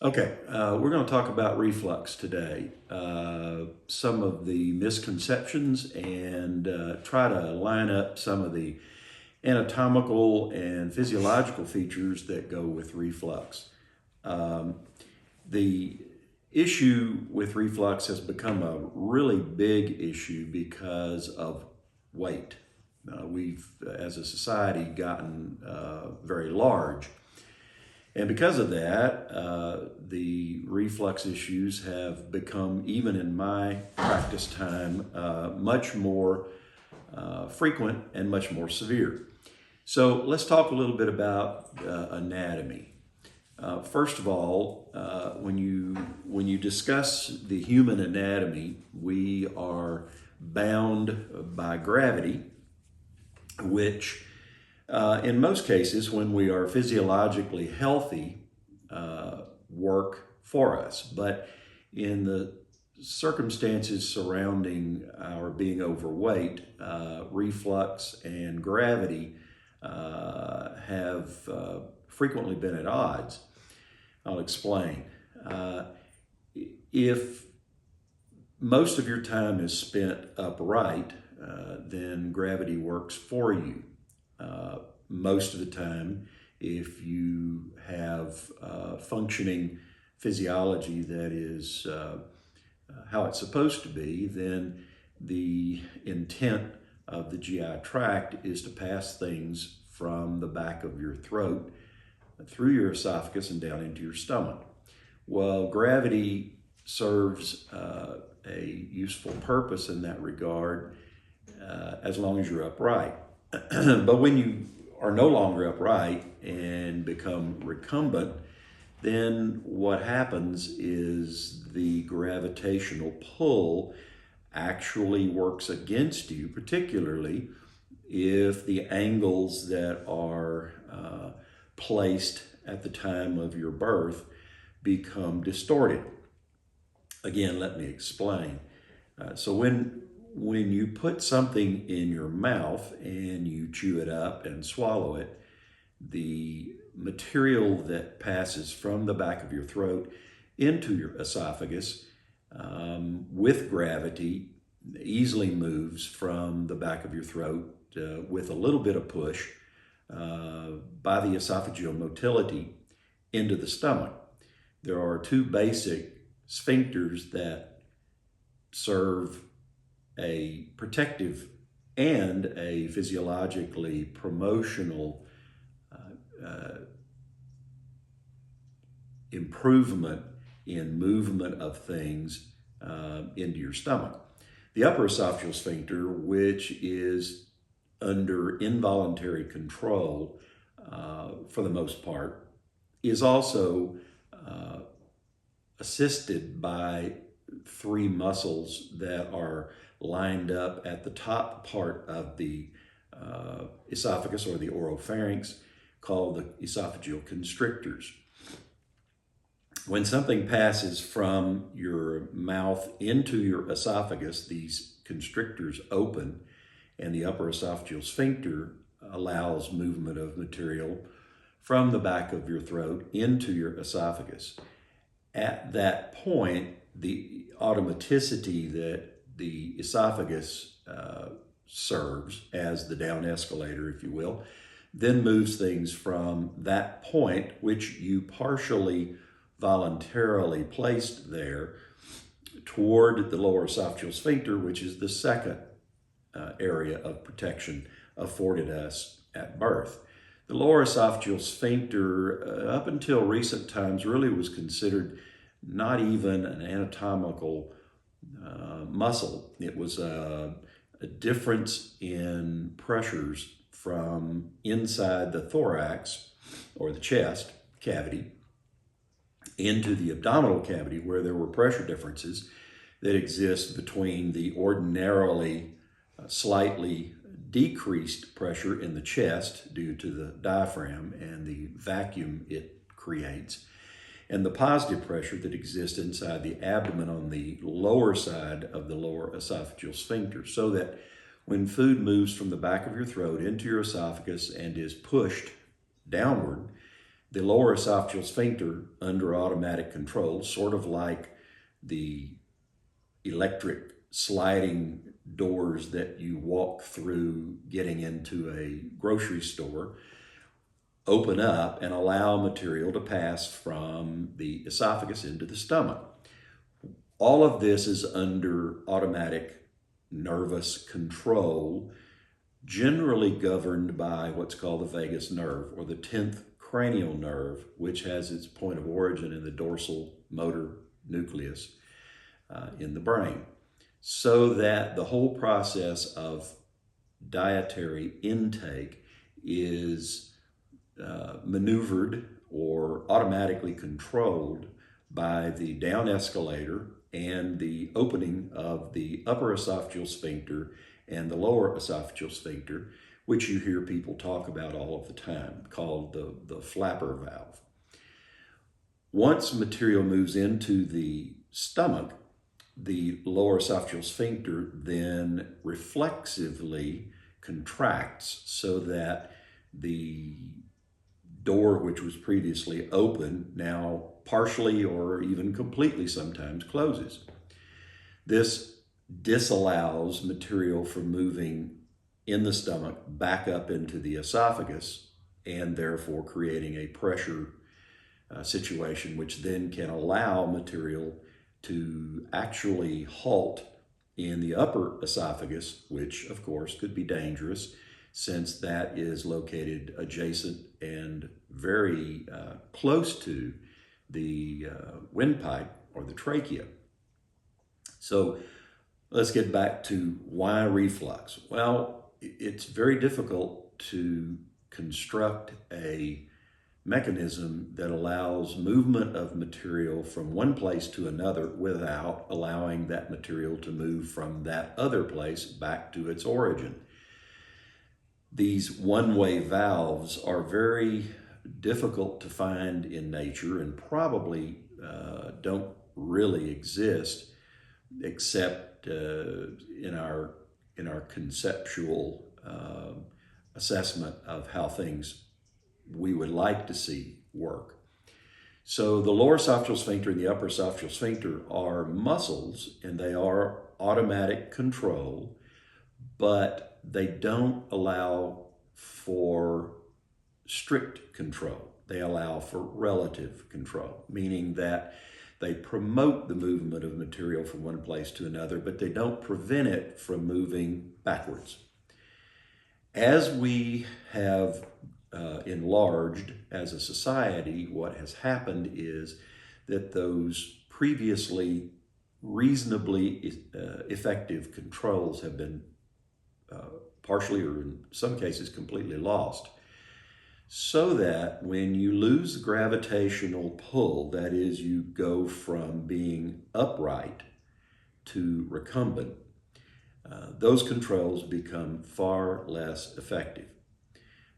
Okay, we're going to talk about reflux today. Some of the misconceptions and try to line up some of the anatomical and physiological features that go with reflux. Um, the issue with reflux has become a really big issue because of weight. We've, as a society, gotten very large. And because of that, the reflux issues have become, even in my practice time, much more frequent and much more severe. So let's talk a little bit about anatomy. First of all, when you discuss the human anatomy, we are bound by gravity, which in most cases, when we are physiologically healthy, work for us. But in the circumstances surrounding our being overweight, reflux and gravity have frequently been at odds. I'll explain. If most of your time is spent upright, then gravity works for you. Most of the time, if you have functioning physiology that is how it's supposed to be, then the intent of the GI tract is to pass things from the back of your throat through your esophagus and down into your stomach. Well, gravity serves a useful purpose in that regard as long as you're upright. But when you are no longer upright and become recumbent, then what happens is the gravitational pull actually works against you, particularly if the angles that are placed at the time of your birth become distorted. Again, let me explain. So when you put something in your mouth and you chew it up and swallow it, the material that passes from the back of your throat into your esophagus with gravity easily moves from the back of your throat with a little bit of push by the esophageal motility into the stomach. There are two basic sphincters that serve a protective and a physiologically promotional improvement in movement of things into your stomach. The upper esophageal sphincter, which is under involuntary control for the most part, is also assisted by three muscles that are lined up at the top part of the esophagus or the oropharynx, called the esophageal constrictors. When something passes from your mouth into your esophagus, these constrictors open and the upper esophageal sphincter allows movement of material from the back of your throat into your esophagus. At that point, the automaticity that the esophagus serves as the down escalator, if you will, then moves things from that point, which you partially voluntarily placed there, toward the lower esophageal sphincter, which is the second area of protection afforded us at birth. The lower esophageal sphincter, up until recent times, really was considered not even an anatomical muscle. It was a difference in pressures from inside the thorax or the chest cavity into the abdominal cavity, where there were pressure differences that exist between the ordinarily slightly decreased pressure in the chest due to the diaphragm and the vacuum it creates, and the positive pressure that exists inside the abdomen on the lower side of the lower esophageal sphincter, so that when food moves from the back of your throat into your esophagus and is pushed downward, The lower esophageal sphincter under automatic control, sort of like the electric sliding doors that you walk through getting into a grocery store, open up and allow material to pass from the esophagus into the stomach. All of this is under automatic nervous control, generally governed by what's called the vagus nerve, or the 10th cranial nerve, which has its point of origin in the dorsal motor nucleus in the brain. So that the whole process of dietary intake is maneuvered or automatically controlled by the down escalator and the opening of the upper esophageal sphincter and the lower esophageal sphincter, which you hear people talk about all of the time, called the flapper valve. Once material moves into the stomach, the lower esophageal sphincter then reflexively contracts so that the door, which was previously open, now partially or even completely sometimes closes. This disallows material from moving in the stomach back up into the esophagus, and therefore creating a pressure situation, which then can allow material to actually halt in the upper esophagus, which of course could be dangerous since that is located adjacent and very close to the windpipe or the trachea. So let's get back to why reflux. Well, it's very difficult to construct a mechanism that allows movement of material from one place to another without allowing that material to move from that other place back to its origin. These one-way valves are very difficult to find in nature and probably don't really exist except in our conceptual assessment of how things we would like to see work. So the lower esophageal sphincter and the upper esophageal sphincter are muscles, and they are automatic control, but they don't allow for strict control. They allow for relative control, meaning that they promote the movement of material from one place to another, but they don't prevent it from moving backwards. As we have enlarged as a society, what has happened is that those previously reasonably effective controls have been partially, or in some cases completely, lost. So that when you lose gravitational pull, that is, you go from being upright to recumbent, those controls become far less effective.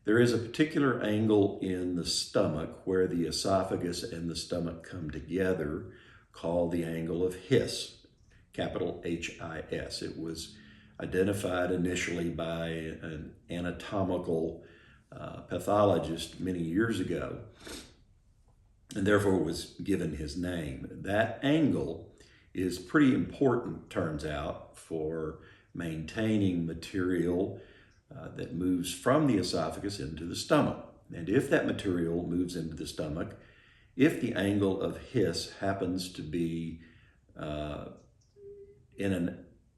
There is a particular angle in the stomach where the esophagus and the stomach come together called the angle of His, capital H-I-S. It was identified initially by an anatomical pathologist many years ago, and therefore was given his name. That angle is pretty important, turns out, for maintaining material that moves from the esophagus into the stomach. And if that material moves into the stomach, if the angle of His happens to be in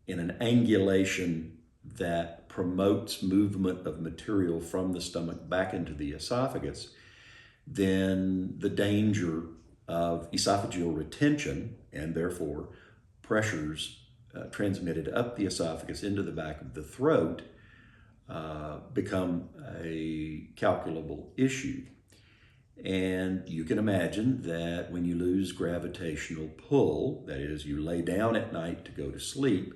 an angulation that promotes movement of material from the stomach back into the esophagus, then the danger of esophageal retention, and therefore pressures transmitted up the esophagus into the back of the throat, become a calculable issue. And you can imagine that when you lose gravitational pull, that is, you lay down at night to go to sleep,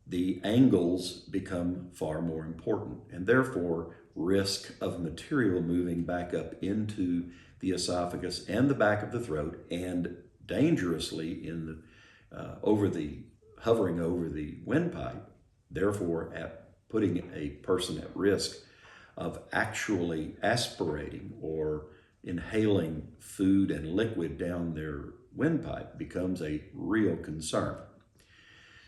the angles become far more important, and therefore risk of material moving back up into the esophagus and the back of the throat, and dangerously in the hovering over the windpipe, therefore putting a person at risk of actually aspirating or inhaling food and liquid down their windpipe becomes a real concern.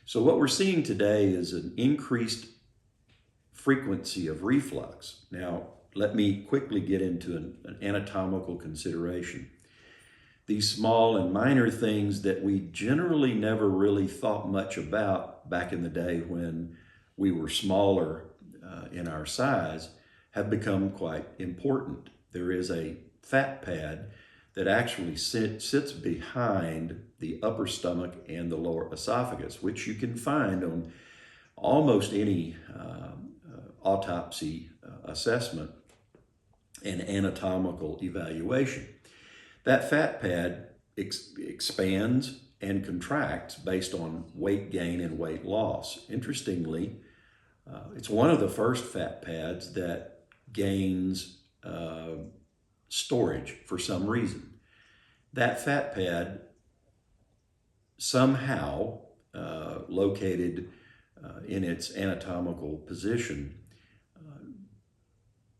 So what we're seeing today is an increased frequency of reflux. Now, let me quickly get into an anatomical consideration. These small and minor things that we generally never really thought much about back in the day when we were smaller in our size have become quite important. There is a fat pad that actually sits behind the upper stomach and the lower esophagus, which you can find on almost any autopsy assessment and anatomical evaluation. That fat pad expands and contracts based on weight gain and weight loss. Interestingly, it's one of the first fat pads that gains storage for some reason. That fat pad somehow located in its anatomical position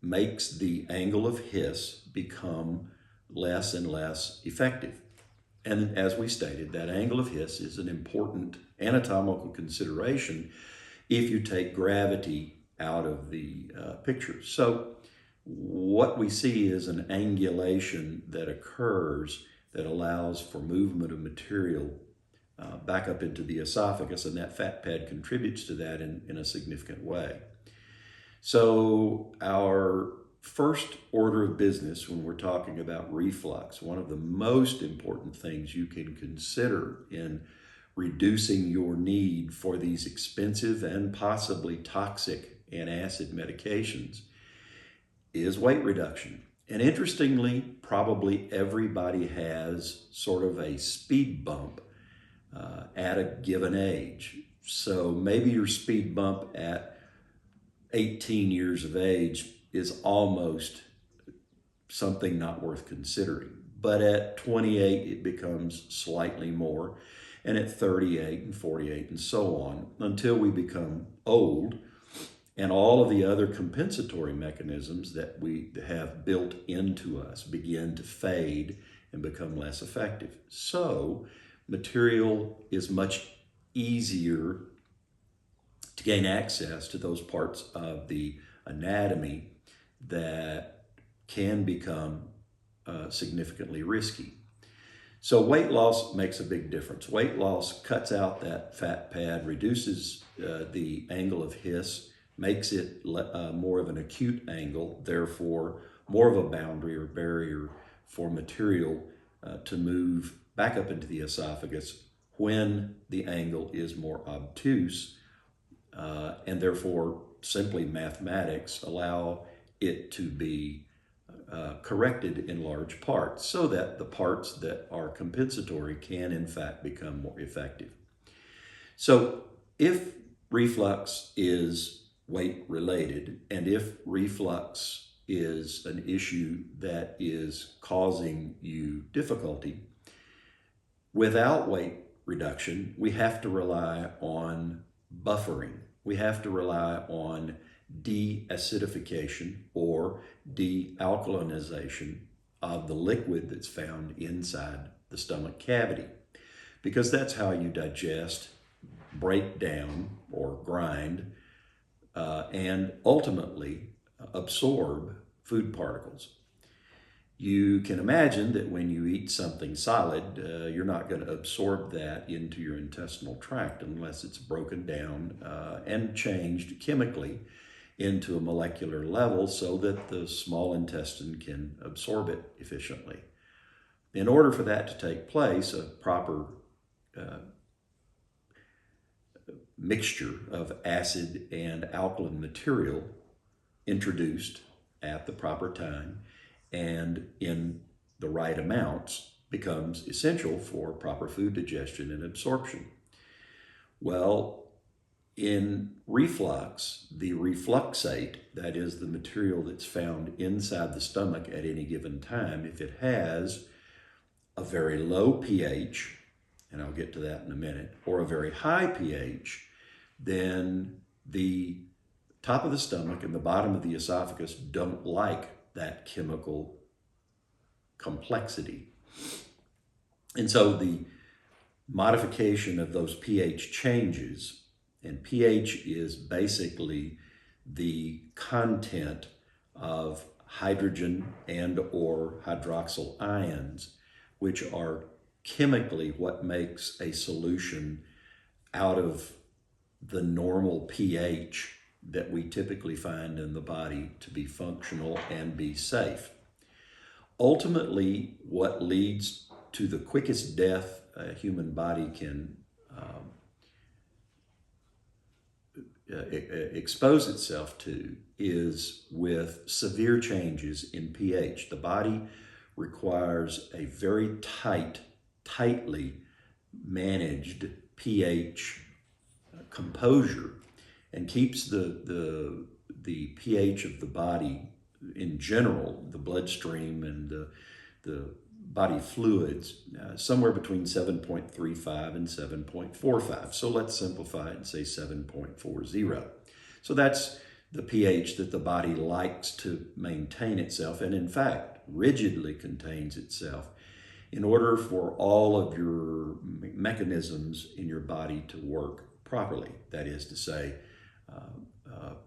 makes the angle of hiss become less and less effective. And as we stated, that angle of hiss is an important anatomical consideration if you take gravity out of the picture. So what we see is an angulation that occurs that allows for movement of material back up into the esophagus, and that fat pad contributes to that in a significant way. So our first order of business when we're talking about reflux, one of the most important things you can consider in reducing your need for these expensive and possibly toxic antacid medications is weight reduction. And interestingly, probably everybody has sort of a speed bump at a given age. So maybe your speed bump at 18 years of age is almost something not worth considering. But at 28, it becomes slightly more, and at 38 and 48 and so on, until we become old and all of the other compensatory mechanisms that we have built into us begin to fade and become less effective. So material is much easier to gain access to those parts of the anatomy that can become significantly risky. So weight loss makes a big difference. Weight loss cuts out that fat pad, reduces the angle of hiss, makes it more of an acute angle, therefore more of a boundary or barrier for material to move back up into the esophagus when the angle is more obtuse, and therefore simply mathematics allow it to be corrected in large parts so that the parts that are compensatory can in fact become more effective. So if reflux is weight related, and if reflux is an issue that is causing you difficulty, without weight reduction, we have to rely on buffering. We have to rely on de-acidification or de-alkalinization of the liquid that's found inside the stomach cavity, because that's how you digest, break down, or grind, and ultimately absorb food particles. You can imagine that when you eat something solid, you're not going to absorb that into your intestinal tract unless it's broken down and changed chemically into a molecular level so that the small intestine can absorb it efficiently. In order for that to take place, a proper mixture of acid and alkaline material introduced at the proper time and in the right amounts becomes essential for proper food digestion and absorption. Well, in reflux, the refluxate, that is the material that's found inside the stomach at any given time, if it has a very low pH, and I'll get to that in a minute, or a very high pH, then the top of the stomach and the bottom of the esophagus don't like that chemical complexity. And so the modification of those pH changes, and pH is basically the content of hydrogen and or hydroxyl ions, which are chemically what makes a solution out of the normal pH that we typically find in the body to be functional and be safe. Ultimately, what leads to the quickest death a human body can expose itself to is with severe changes in pH. The body requires a very tightly managed pH composure, and keeps the pH of the body in general, the bloodstream and the body fluids, somewhere between 7.35 and 7.45. So let's simplify it and say 7.40. So that's the pH that the body likes to maintain itself, and in fact rigidly contains itself in order for all of your mechanisms in your body to work properly. That is to say,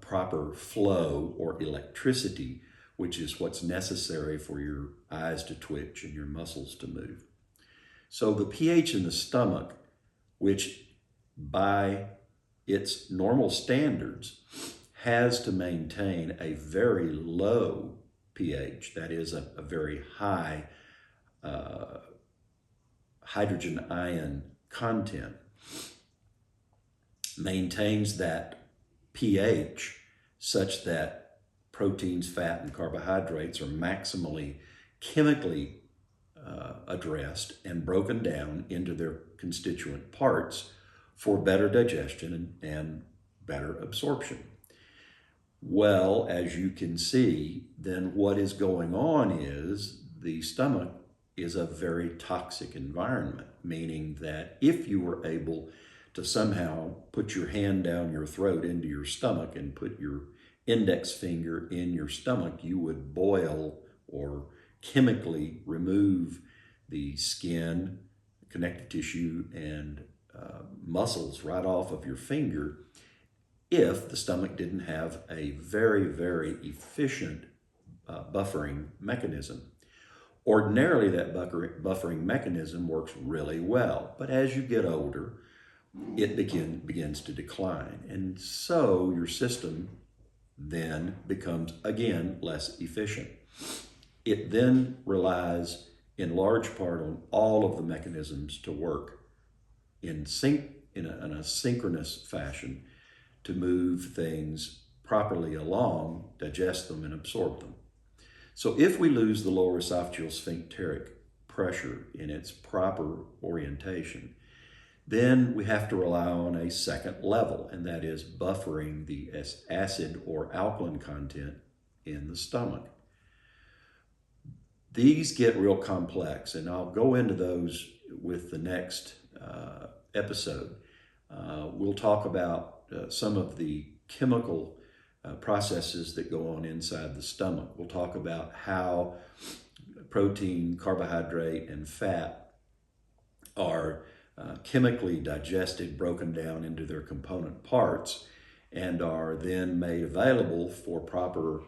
proper flow or electricity, which is what's necessary for your eyes to twitch and your muscles to move. So the pH in the stomach, which by its normal standards has to maintain a very low pH, that is a very high hydrogen ion content, maintains that pH such that proteins, fat, and carbohydrates are maximally chemically addressed and broken down into their constituent parts for better digestion and better absorption. Well, as you can see, then what is going on is the stomach is a very toxic environment, meaning that if you were able to somehow put your hand down your throat into your stomach and put your index finger in your stomach, you would boil or chemically remove the skin, connective tissue, and muscles right off of your finger if the stomach didn't have a very, very efficient buffering mechanism. Ordinarily, that buffering mechanism works really well, but as you get older, it begins to decline. And so your system then becomes, again, less efficient. It then relies in large part on all of the mechanisms to work in a synchronous fashion to move things properly along, digest them, and absorb them. So if we lose the lower esophageal sphincteric pressure in its proper orientation, then we have to rely on a second level, and that is buffering the acid or alkaline content in the stomach. These get real complex, and I'll go into those with the next episode. We'll talk about some of the chemical processes that go on inside the stomach. We'll talk about how protein, carbohydrate, and fat are chemically digested, broken down into their component parts, and are then made available for proper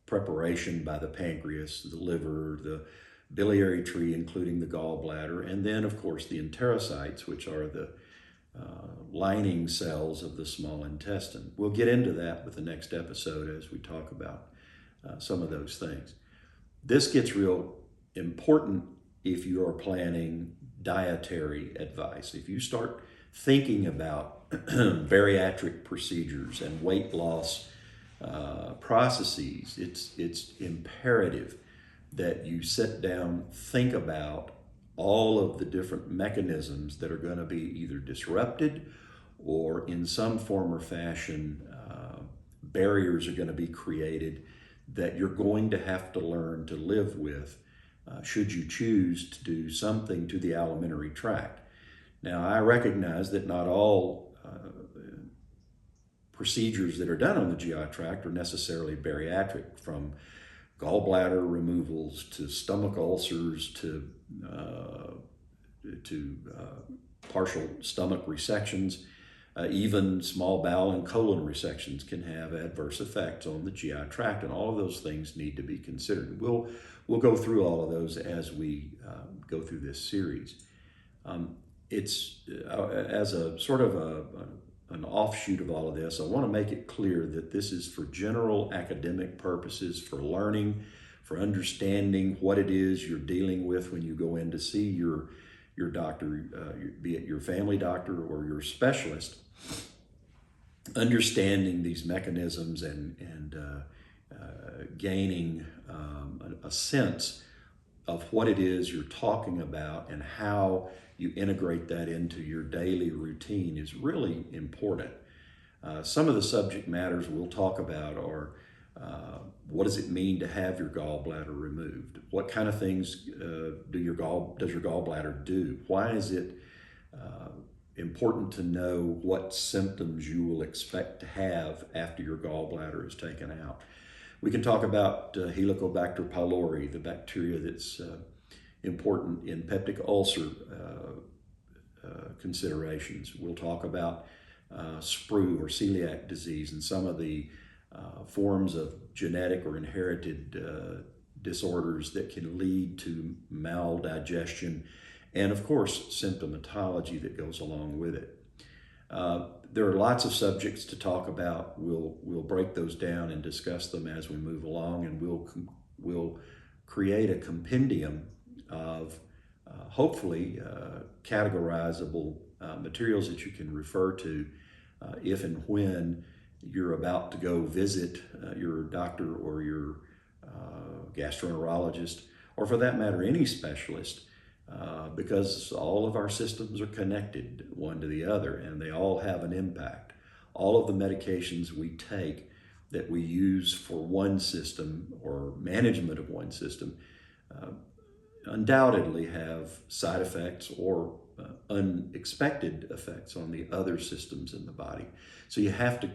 preparation by the pancreas, the liver, the biliary tree, including the gallbladder, and then, of course, the enterocytes, which are the lining cells of the small intestine. We'll get into that with the next episode as we talk about some of those things. This gets real important if you are planning dietary advice. If you start thinking about bariatric procedures and weight loss processes, it's imperative that you sit down, think about all of the different mechanisms that are going to be either disrupted or in some form or fashion barriers are going to be created that you're going to have to learn to live with should you choose to do something to the alimentary tract. Now, I recognize that not all procedures that are done on the GI tract are necessarily bariatric, from gallbladder removals to stomach ulcers to partial stomach resections. Even small bowel and colon resections can have adverse effects on the GI tract, and all of those things need to be considered. We'll go through all of those as we go through this series. It's as a sort of an offshoot of all of this, I want to make it clear that this is for general academic purposes, for learning, for understanding what it is you're dealing with when you go in to see your doctor, be it your family doctor or your specialist. Understanding these mechanisms and gaining a sense of what it is you're talking about and how you integrate that into your daily routine is really important. Some of the subject matters we'll talk about are what does it mean to have your gallbladder removed? What kind of things does your gallbladder do? Why is it important to know what symptoms you will expect to have after your gallbladder is taken out? We can talk about Helicobacter pylori, the bacteria that's important in peptic ulcer considerations. We'll talk about sprue or celiac disease and some of the forms of genetic or inherited disorders that can lead to maldigestion, and of course symptomatology that goes along with it. There are lots of subjects to talk about. We'll break those down and discuss them as we move along, and we'll create a compendium of hopefully categorizable materials that you can refer to if and when you're about to go visit your doctor or your gastroenterologist, or for that matter, any specialist, because all of our systems are connected one to the other and they all have an impact. All of the medications we take that we use for one system or management of one system undoubtedly have side effects or unexpected effects on the other systems in the body. So you have to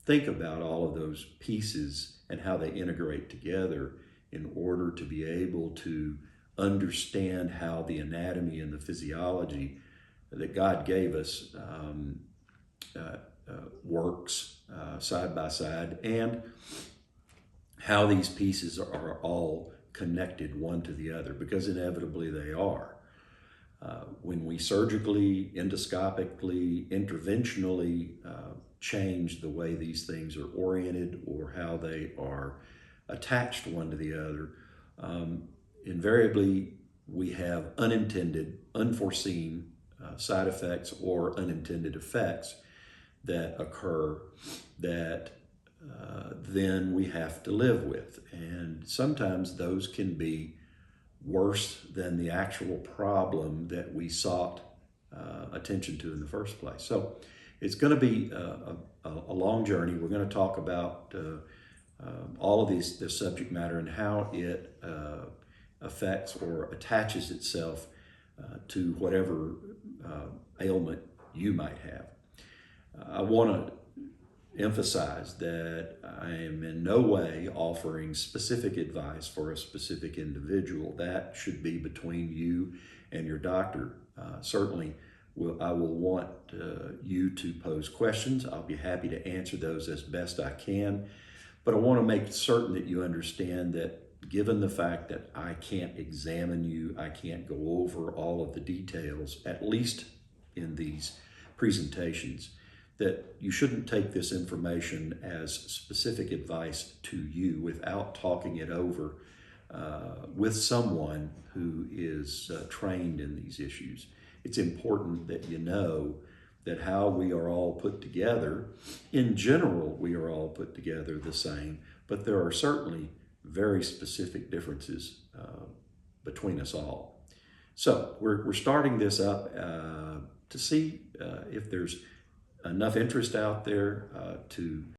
think about all of those pieces and how they integrate together in order to be able to understand how the anatomy and the physiology that God gave us works side by side, and how these pieces are all connected one to the other, because inevitably they are. When we surgically, endoscopically, interventionally change the way these things are oriented or how they are attached one to the other, invariably we have unintended, unforeseen side effects or unintended effects that occur that then we have to live with. And sometimes those can be worse than the actual problem that we sought attention to in the first place. So it's going to be a long journey. We're going to talk about all of this subject matter and how it affects or attaches itself to whatever ailment you might have. I want to emphasize that I am in no way offering specific advice for a specific individual. That should be between you and your doctor. Certainly, I will want you to pose questions. I'll be happy to answer those as best I can. But I want to make certain that you understand that given the fact that I can't examine you, I can't go over all of the details, at least in these presentations, that you shouldn't take this information as specific advice to you without talking it over with someone who is trained in these issues. It's important that you know that how we are all put together, in general, we are all put together the same, but there are certainly very specific differences between us all. So we're starting this up to see if there's enough interest out there to